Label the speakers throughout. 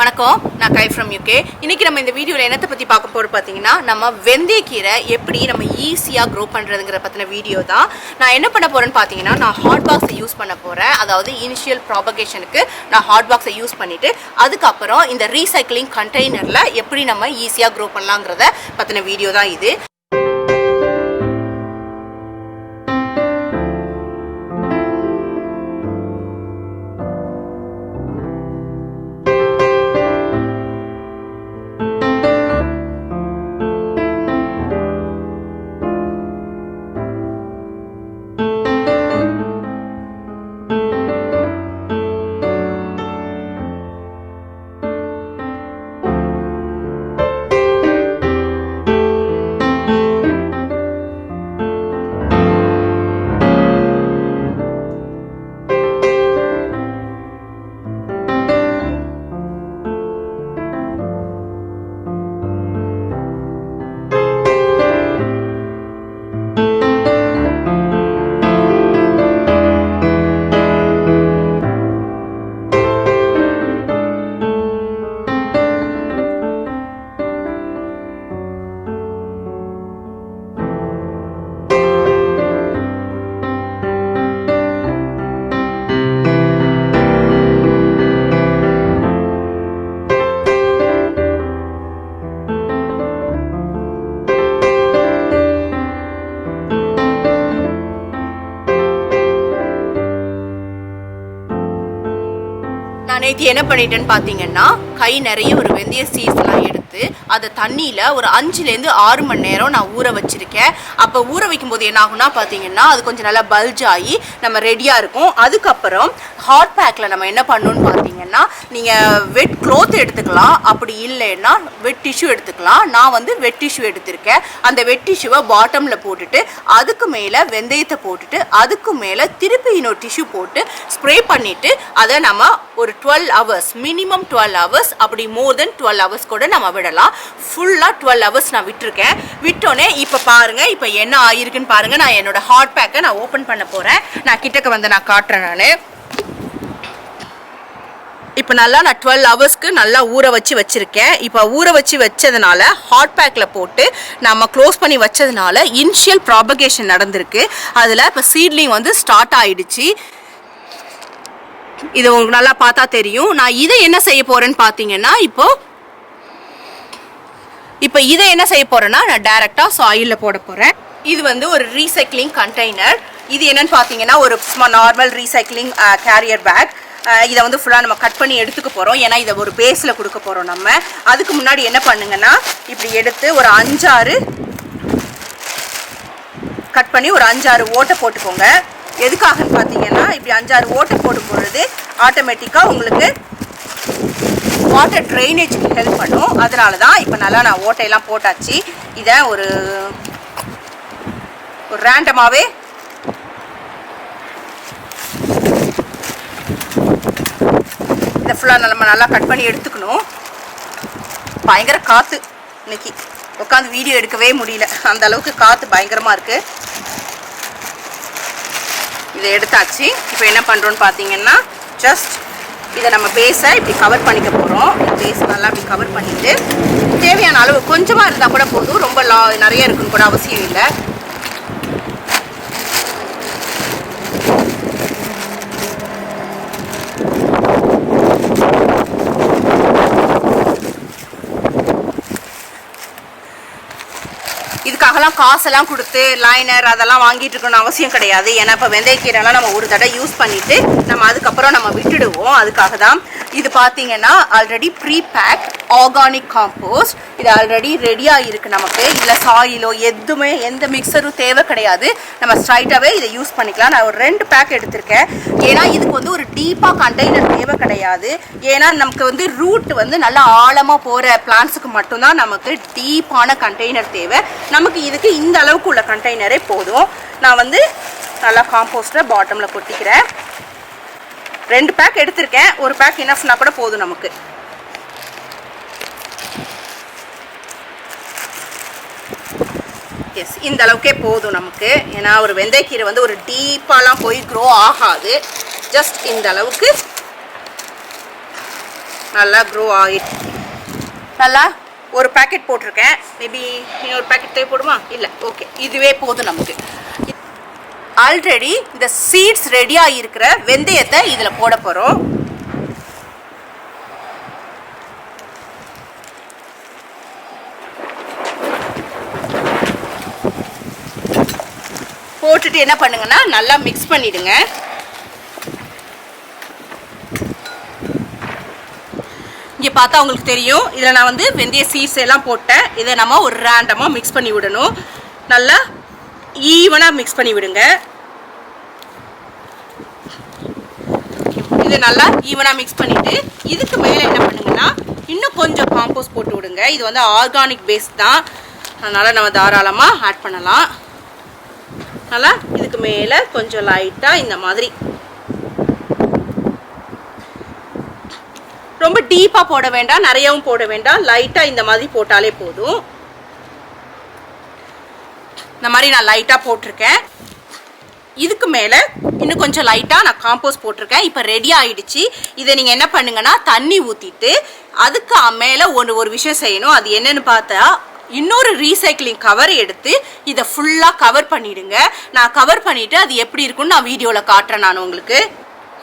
Speaker 1: வணக்கம், நான் guy from UK. இன்றைக்கி நம்ம இந்த வீடியோவில் என்னத்தை பற்றி பார்க்க போகிறது பார்த்தீங்கன்னா, நம்ம வெந்தயக்கீரை எப்படி நம்ம ஈஸியாக க்ரோ பண்ணுறதுங்கிற பற்றின வீடியோ தான். நான் என்ன பண்ண போகிறேன்னு பார்த்தீங்கன்னா, நான் ஹாட் பாக்ஸை யூஸ் பண்ண போகிறேன். அதாவது இனிஷியல் ப்ராபகேஷனுக்கு நான் ஹாட் பாக்ஸை யூஸ் பண்ணிவிட்டு அதுக்கப்புறம் இந்த ரீசைக்கிளிங் கண்டெய்னரில் எப்படி நம்ம ஈஸியாக க்ரோ பண்ணலாங்கிறத பற்றின வீடியோ தான் இது. நேற்று என்ன பண்ணிட்டேன்னு பார்த்தீங்கன்னா, கை நிறைய ஒரு வெந்தய சீஸ்லாம் எடுத்து அதை தண்ணியில் ஒரு 5லேருந்து 6 மணி நேரம் நான் ஊற வச்சுருக்கேன். அப்போ ஊற வைக்கும்போது என்ன ஆகும்னா பார்த்தீங்கன்னா, அது கொஞ்சம் நல்லா பல்ஜ் ஆகி நம்ம ரெடியாக இருக்கும். அதுக்கப்புறம் ஹாட் பேக்கில் நம்ம என்ன பண்ணணும்னு பார்த்தீங்கன்னா, நீங்கள் வெட் க்ளோத் எடுத்துக்கலாம், அப்படி இல்லைன்னா வெட் டிஷ்யூ எடுத்துக்கலாம். நான் வந்து வெட் டிஷ்யூ எடுத்திருக்கேன். அந்த வெட் டிஷ்யூவை பாட்டமில் போட்டுட்டு அதுக்கு மேலே வெந்தயத்தை போட்டுட்டு அதுக்கு மேலே திருப்பி இன்னொரு டிஷ்யூ போட்டு ஸ்ப்ரே பண்ணிவிட்டு அதை நம்ம ஒரு 12 hours, மினிமம் 12 hours, அப்படி மோர் தென் 12 hours கூட நம்ம விடலாம். ஃபுல்லாக 12 hours நான் விட்டுருக்கேன். விட்டோன்னே இப்போ பாருங்கள், இப்போ என்ன ஆயிருக்குன்னு பாருங்கள். நான் என்னோட ஹாட் பேக்கை நான் ஓப்பன் பண்ண போகிறேன். நான் கிட்டக்க வந்து நான் காட்டுறேன். நான் இப்போ நல்லா நான் 12 ஹவர்ஸ்க்கு நல்லா ஊற வச்சு வச்சுருக்கேன். இப்போ ஊற வச்சு வச்சதுனால ஹாட் பேக்கில் போட்டு நம்ம க்ளோஸ் பண்ணி வச்சதுனால இனிஷியல் ப்ராபகேஷன் நடந்திருக்கு. அதில் இப்போ சீட்லிங் வந்து ஸ்டார்ட் ஆகிடுச்சு. இது உங்களுக்கு நல்லா பார்த்தா தெரியும். நான் இதை என்ன செய்ய போகிறேன்னு பார்த்தீங்கன்னா, இப்போ இதை என்ன செய்ய போகிறேன்னா, நான் டைரெக்டாக சாயிலில் போட போகிறேன். இது வந்து ஒரு ரீசைக்ளிங் கண்டெய்னர். இது என்னன்னு பார்த்தீங்கன்னா, ஒரு நார்மல் ரீசைக்ளிங் கேரியர் பேக். இதை வந்து ஃபுல்லாக நம்ம கட் பண்ணி எடுத்துக்க போகிறோம். ஏன்னா இதை ஒரு பேஸில் கொடுக்க போகிறோம் நம்ம. அதுக்கு முன்னாடி என்ன பண்ணுங்கன்னா, இப்படி எடுத்து ஒரு 5-6 கட் பண்ணி ஒரு 5-6 ஓட்டை போட்டுக்கோங்க. எதுக்காகன்னு பார்த்தீங்கன்னா, இப்படி 5-6 ஓட்டை போடும் பொழுது ஆட்டோமேட்டிக்காக உங்களுக்கு வாட்டர் ட்ரைனேஜுக்கு ஹெல்ப் பண்ணும். அதனால தான் இப்போ நல்லா நான் ஓட்டையெல்லாம் போட்டாச்சு. இதை ஒரு ரேண்டமாகவே இதை ஃபுல்லாக நம்ம நல்லா கட் பண்ணி எடுத்துக்கணும். பயங்கர காற்று இன்னைக்கு, உட்காந்து வீடியோ எடுக்கவே முடியல, அந்த அளவுக்கு காற்று பயங்கரமாக இருக்குது. இதை எடுத்தாச்சு. இப்போ என்ன பண்ணுறோன்னு பார்த்தீங்கன்னா, ஜஸ்ட் இதை நம்ம பேஸை இப்படி கவர் பண்ணிக்க போகிறோம். இந்த பேஸ் நல்லா இப்படி கவர் பண்ணிவிட்டு தேவையான அளவு கொஞ்சமாக இருந்தால் கூட போதும், ரொம்ப நிறைய இருக்குன்னு கூட அவசியம் இல்லை. இதுக்காகலாம் காசெல்லாம் கொடுத்து லைனர் அதெல்லாம் வாங்கிட்டு இருக்கணும்னு அவசியம் கிடையாது. ஏன்னா இப்போ வெந்தயக்கீரைலாம் நம்ம ஒரு தடவை யூஸ் பண்ணிவிட்டு நம்ம அதுக்கப்புறம் நம்ம விட்டுடுவோம். அதுக்காக தான் இது பார்த்தீங்கன்னா already pre pack organic compost. இது ஆல்ரெடி ரெடியாக இருக்குது நமக்கு. இதில் சாயிலோ எதுவுமே எந்த மிக்சரும் தேவை கிடையாது. நம்ம ஸ்ட்ரைட்டாகவே இதை யூஸ் பண்ணிக்கலாம். நான் ஒரு 2 பேக் எடுத்திருக்கேன். ஏன்னா இதுக்கு வந்து ஒரு டீப்பாக கண்டெய்னர் தேவை கிடையாது. ஏன்னா நமக்கு வந்து ரூட் வந்து நல்லா ஆழமாக போகிற பிளான்ஸுக்கு மட்டும்தான் நமக்கு டீப்பான கண்டெய்னர் தேவை. நமக்கு இதுக்கு இந்த அளவுக்கு உள்ள கண்டெய்னரே போதும். நான் வந்து நல்லா காம்போஸ்ட்டை பாட்டமில் கொட்டிக்கிறேன். 2 பேக் எடுத்திருக்கேன். ஒரு பேக் இனஃப்னா கூட போதும் நமக்கு. எஸ், இந்த அளவுக்கே போதும் நமக்கு. ஏன்னா ஒரு வெந்தயக்கீரை வந்து ஒரு டீப்பாலாம் போய் க்ரோ ஆகாது. ஜஸ்ட் இந்த அளவுக்கு நல்லா க்ரோ ஆகிட்டு நல்லா ஒரு பேக்கெட் போட்டிருக்கேன். மேபி இன்னொரு பேக்கெட் தேவைப்படுமா? இல்லை, ஓகே, இதுவே போதும் நமக்கு. ஆல்ரெடி இந்த சீட்ஸ் ரெடியாக இருக்கிற வெந்தயத்தை இதில் போட போகிறோம். போட்டுட்டு என்ன பண்ணுங்கன்னா நல்லா மிக்ஸ் பண்ணிடுங்க. இங்கே பார்த்தா உங்களுக்கு தெரியும், இதில் நான் வந்து வெந்தய சீட்ஸ் எல்லாம் போட்டேன். இதை நம்ம ஒரு ரேண்டமாக மிக்ஸ் பண்ணி விடணும். நல்லா ஈவனாக மிக்ஸ் பண்ணி விடுங்க. இது நல்லா ஈவனாக மிக்ஸ் பண்ணிவிட்டு இதுக்கு மேலே என்ன பண்ணுங்கன்னா இன்னும் கொஞ்சம் காம்போஸ்ட் போட்டு விடுங்க. இது வந்து ஆர்கானிக் பேஸ் தான், அதனால் நம்ம தாராளமாக ஆட் பண்ணலாம். நல்லா இதுக்கு மேலே கொஞ்சம் லைட்டாக இந்த மாதிரி, ரொம்ப டீப்பாக போட வேண்டாம், நிறையவும் போட வேண்டாம், லைட்டாக இந்த மாதிரி போட்டாலே போதும். இந்த மாதிரி நான் லைட்டாக போட்டிருக்கேன். இதுக்கு மேலே இன்னும் கொஞ்சம் லைட்டாக நான் காம்போஸ்ட் போட்டிருக்கேன். இப்போ ரெடி ஆகிடுச்சு. இதை நீங்கள் என்ன பண்ணுங்கன்னா தண்ணி ஊற்றிட்டு அதுக்கு மேலே ஒரு விஷயம் செய்யணும். அது என்னன்னு பார்த்தா இன்னொரு ரீசைக்கிளிங் கவர் எடுத்து இதை ஃபுல்லாக கவர் பண்ணிவிடுங்க. நான் கவர் பண்ணிவிட்டு அது எப்படி இருக்குன்னு நான் வீடியோவில் காட்டுறேன். நான் உங்களுக்கு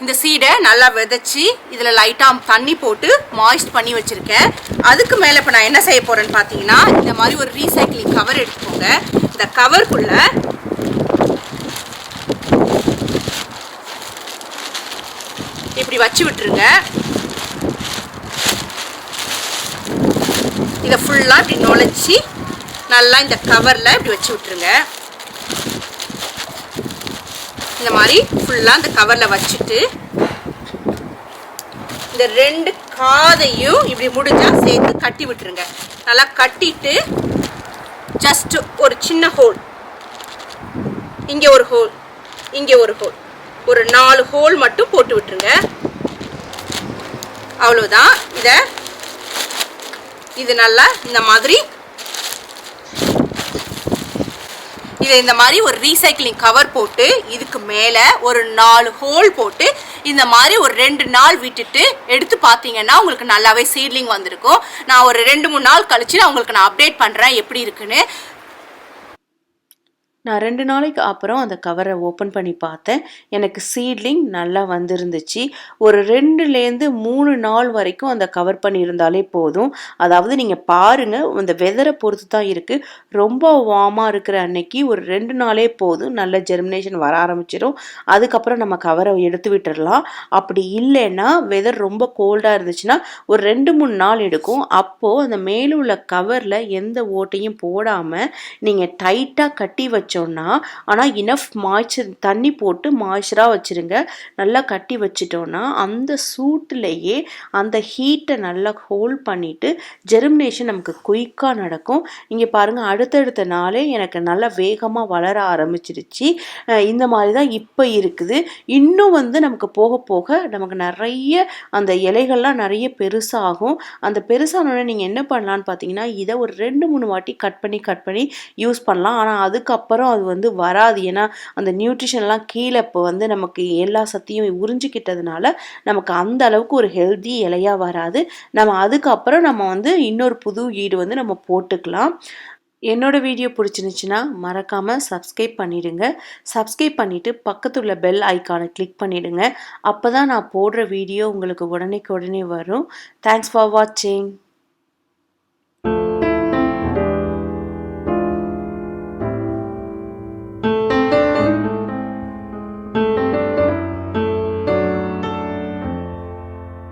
Speaker 1: இந்த சீடை நல்லா விதைச்சி இதில் லைட்டாக தண்ணி போட்டு மாய்ஸ்ட் பண்ணி வச்சுருக்கேன். அதுக்கு மேலே இப்போ நான் என்ன செய்ய போகிறேன்னு பார்த்தீங்கன்னா இந்த மாதிரி ஒரு ரீசைக்கிளிங் கவர் எடுத்துக்கோங்க. இந்த கவருக்குள்ளே இப்படி வச்சு விட்டுருங்க. இதை ஃபுல்லாக இப்படி நுழைச்சி நல்லா இந்த கவரில் இப்படி வச்சு விட்டுருங்க. இந்த மாதிரி ஃபுல்லாக இந்த கவரில் வச்சுட்டு இந்த ரெண்டு காதையும் இப்படி முடிஞ்சால் சேர்த்து கட்டி விட்டுருங்க. நல்லா கட்டிட்டு ஜஸ்ட் ஒரு சின்ன ஹோல், இங்கே ஒரு ஹோல், இங்கே ஒரு ஹோல், ஒரு 4 ஹோல் மட்டும் போட்டு விட்டுருங்க. அவ்வளோதான். இது நல்லா இந்த மாதிரி இதை இந்த மாதிரி ஒரு ரீசைக்கிளிங் கவர் போட்டு இதுக்கு மேலே ஒரு 4 ஹோல் போட்டு இந்த மாதிரி ஒரு 2 நாள் விட்டுட்டு எடுத்து பார்த்தீங்கன்னா உங்களுக்கு நல்லாவே சீட்லிங் வந்திருக்கும். நான் ஒரு 2-3 நாள் கழிச்சு நான் உங்களுக்கு அப்டேட் பண்ணுறேன் எப்படி இருக்குன்னு.
Speaker 2: நான் 2 நாளைக்கு அப்புறம் அந்த கவரை ஓப்பன் பண்ணி பார்த்தேன். எனக்கு சீட்லிங் நல்லா வந்திருந்துச்சு. ஒரு 2லேருந்து 3 நாள் வரைக்கும் அந்த கவர் பண்ணியிருந்தாலே போதும். அதாவது நீங்கள் பாருங்கள், அந்த வெதரை பொறுத்து தான் இருக்குது. ரொம்ப வார்மாக இருக்கிற அன்னைக்கு ஒரு 2 நாளே போதும், நல்ல ஜெர்மினேஷன் வர ஆரம்பிச்சிடும். அதுக்கப்புறம் நம்ம கவரை எடுத்து விட்டுடலாம். அப்படி இல்லைன்னா வெதர் ரொம்ப கோல்டாக இருந்துச்சுன்னா ஒரு 2-3 நாள் எடுக்கும். அப்போது அந்த மேலே உள்ள கவரில் எந்த ஓட்டையும் போடாமல் நீங்கள் டைட்டாக கட்டி வச்சு ஆனால் இனஃப் மாய்ச்சர் தண்ணி போட்டு மாய்ச்சராக வச்சுருங்க. நல்லா கட்டி வச்சிட்டோன்னா அந்த சூட்டிலேயே அந்த ஹீட்டை நல்லா ஹோல்ட் பண்ணிவிட்டு ஜெர்மினேஷன் நமக்கு குயிக்காக நடக்கும். இங்கே பாருங்கள், அடுத்தடுத்த நாளே எனக்கு நல்லா வேகமாக வளர ஆரம்பிச்சிருச்சு. இந்த மாதிரி தான் இப்போ இருக்குது. இன்னும் வந்து நமக்கு போக போக நமக்கு நிறைய அந்த இலைகள்லாம் நிறைய பெருசாகும். அந்த பெருசானோடனே நீங்கள் என்ன பண்ணலான்னு பார்த்தீங்கன்னா இதை ஒரு 2-3 வாட்டி கட் பண்ணி யூஸ் பண்ணலாம். ஆனால் அதுக்கப்புறம் அது வந்து வராது. ஏன்னா அந்த நியூட்ரிஷன்லாம் கீழே இப்போ வந்து நமக்கு எல்லா சத்தையும் உறிஞ்சிக்கிட்டதுனால நமக்கு அந்த அளவுக்கு ஒரு ஹெல்தி இலையாக வராது. நம்ம அதுக்கப்புறம் நம்ம வந்து இன்னொரு புது ஈடு வந்து நம்ம போட்டுக்கலாம். என்னோட வீடியோ பிடிச்சிருந்துச்சுன்னா மறக்காமல் சப்ஸ்கிரைப் பண்ணிடுங்க. சப்ஸ்கிரைப் பண்ணிவிட்டு பக்கத்தில் உள்ள பெல் ஐக்கானை கிளிக் பண்ணிவிடுங்க. அப்போ தான் நான் போடுற வீடியோ உங்களுக்கு உடனே வரும். தேங்க்ஸ் ஃபார் வாட்சிங்.